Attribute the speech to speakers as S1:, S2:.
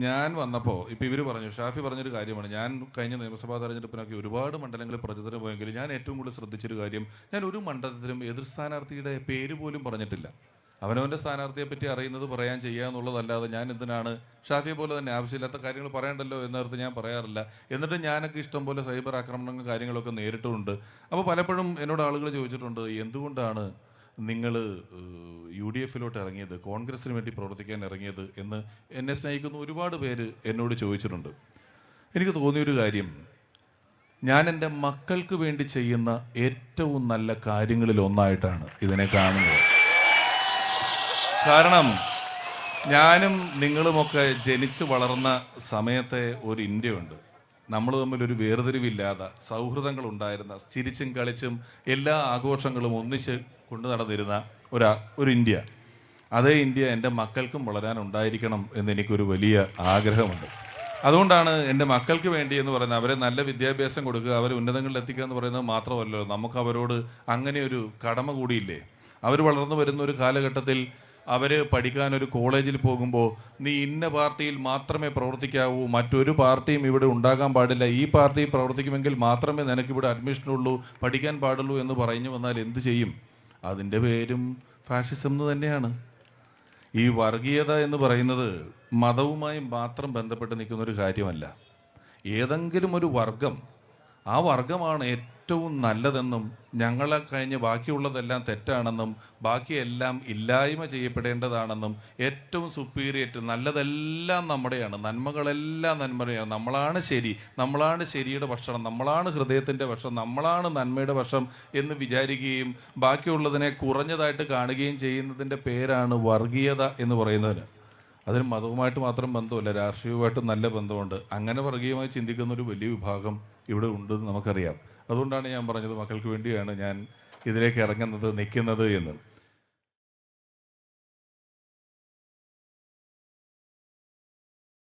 S1: ഞാൻ വന്നപ്പോൾ ഇപ്പോൾ ഇവർ പറഞ്ഞു, ഷാഫി പറഞ്ഞൊരു കാര്യമാണ്. ഞാൻ കഴിഞ്ഞ നിയമസഭാ തെരഞ്ഞെടുപ്പിനൊക്കെ ഒരുപാട് മണ്ഡലങ്ങളിൽ പ്രചരണത്തിന് പോയെങ്കിൽ ഞാൻ ഏറ്റവും കൂടുതൽ ശ്രദ്ധിച്ചൊരു കാര്യം, ഞാൻ ഒരു മണ്ഡലത്തിലും എതിർ സ്ഥാനാർത്ഥിയുടെ പേര് പോലും പറഞ്ഞിട്ടില്ല. അവനവൻ്റെ സ്ഥാനാർത്ഥിയെ പറ്റി അറിയുന്നത് പറയാൻ ചെയ്യുക എന്നുള്ളതല്ലാതെ ഞാൻ എന്തിനാണ് ഷാഫിയെ പോലെ തന്നെ ആവശ്യമില്ലാത്ത കാര്യങ്ങൾ പറയണ്ടല്ലോ എന്നോർത്ത് ഞാൻ പറയാറില്ല. എന്നിട്ട് ഞാനൊക്കെ ഇഷ്ടം പോലെ സൈബർ ആക്രമണങ്ങളും കാര്യങ്ങളൊക്കെ നേരിട്ടുമുണ്ട്. അപ്പോൾ പലപ്പോഴും എന്നോട് ആളുകൾ ചോദിച്ചിട്ടുണ്ട്, എന്തുകൊണ്ടാണ് നിങ്ങൾ UDF-ലോട്ട് ഇറങ്ങിയത്, കോൺഗ്രസിന് വേണ്ടി പ്രവർത്തിക്കാൻ ഇറങ്ങിയത് എന്ന് എന്നെ സ്നേഹിക്കുന്ന ഒരുപാട് പേര് എന്നോട് ചോദിച്ചിട്ടുണ്ട്. എനിക്ക് തോന്നിയൊരു കാര്യം, ഞാൻ എൻ്റെ മക്കൾക്ക് വേണ്ടി ചെയ്യുന്ന ഏറ്റവും നല്ല കാര്യങ്ങളിൽ ഒന്നായിട്ടാണ് ഇതിനെ കാണുന്നത്. കാരണം ഞാനും നിങ്ങളുമൊക്കെ ജനിച്ചു വളർന്ന സമയത്തെ ഒരു ഇന്ത്യയുണ്ട്. നമ്മൾ തമ്മിലൊരു വേർതിരിവില്ലാതെ സൗഹൃദങ്ങളുണ്ടായിരുന്ന, ചിരിച്ചും കളിച്ചും എല്ലാ ആഘോഷങ്ങളും ഒന്നിച്ച് കൊണ്ടു നടന്നിരുന്ന ഒരു ഇന്ത്യ. അതേ ഇന്ത്യ എൻ്റെ മക്കൾക്കും വളരാനുണ്ടായിരിക്കണം എന്നെനിക്കൊരു വലിയ ആഗ്രഹമുണ്ട്. അതുകൊണ്ടാണ് എൻ്റെ മക്കൾക്ക് വേണ്ടി എന്ന് പറയുന്നത്, അവരെ നല്ല വിദ്യാഭ്യാസം കൊടുക്കുക, അവരെ ഉന്നതങ്ങളിൽ എത്തിക്കുക എന്ന് പറയുന്നത് മാത്രമല്ലോ, നമുക്ക് അവരോട് അങ്ങനെ ഒരു കടമ കൂടിയില്ലേ? അവർ വളർന്നു വരുന്ന ഒരു കാലഘട്ടത്തിൽ അവർ പഠിക്കാനൊരു കോളേജിൽ പോകുമ്പോൾ നീ ഇന്ന പാർട്ടിയിൽ മാത്രമേ പ്രവർത്തിക്കാവൂ, മറ്റൊരു പാർട്ടിയും ഇവിടെ ഉണ്ടാകാൻ പാടില്ല, ഈ പാർട്ടി പ്രവർത്തിക്കുമെങ്കിൽ മാത്രമേ നിനക്കിവിടെ അഡ്മിഷനുള്ളൂ, പഠിക്കാൻ പാടുള്ളൂ എന്ന് പറഞ്ഞു വന്നാൽ എന്ത് ചെയ്യും? അതിൻ്റെ പേരും ഫാഷിസം എന്ന് തന്നെയാണ്. ഈ വർഗീയത എന്ന് പറയുന്നത് മതവുമായി മാത്രം ബന്ധപ്പെട്ട് നിൽക്കുന്നൊരു കാര്യമല്ല. ഏതെങ്കിലും ഒരു വർഗം, ആ വർഗമാണ് ഏറ്റവും നല്ലതെന്നും ഞങ്ങളെ കഴിഞ്ഞ് ബാക്കിയുള്ളതെല്ലാം തെറ്റാണെന്നും ബാക്കിയെല്ലാം ഇല്ലായ്മ ചെയ്യപ്പെടേണ്ടതാണെന്നും ഏറ്റവും സുപ്പീരിയറ്റ് നല്ലതെല്ലാം നമ്മുടെയാണ്, നന്മകളെല്ലാം നന്മയാണ്, നമ്മളാണ് ശരി, നമ്മളാണ് ശരിയുടെ പക്ഷം, നമ്മളാണ് ഹൃദയത്തിൻ്റെ പക്ഷം, നമ്മളാണ് നന്മയുടെ പക്ഷം എന്ന് വിചാരിക്കുകയും ബാക്കിയുള്ളതിനെ കുറഞ്ഞതായിട്ട് കാണുകയും ചെയ്യുന്നതിൻ്റെ പേരാണ് വർഗീയത എന്ന് പറയുന്നതിന്. അതിന് മതവുമായിട്ട് മാത്രം ബന്ധമല്ല, രാഷ്ട്രീയവുമായിട്ട് നല്ല ബന്ധമുണ്ട്. അങ്ങനെ വർഗീയമായി ചിന്തിക്കുന്ന ഒരു വലിയ വിഭാഗം ഇവിടെ ഉണ്ടെന്ന് നമുക്കറിയാം. അതുകൊണ്ടാണ് ഞാൻ പറഞ്ഞത് മക്കൾക്ക് വേണ്ടിയാണ് ഞാൻ ഇതിലേക്ക് ഇറങ്ങുന്നത്, നിൽക്കുന്നത് എന്ന്.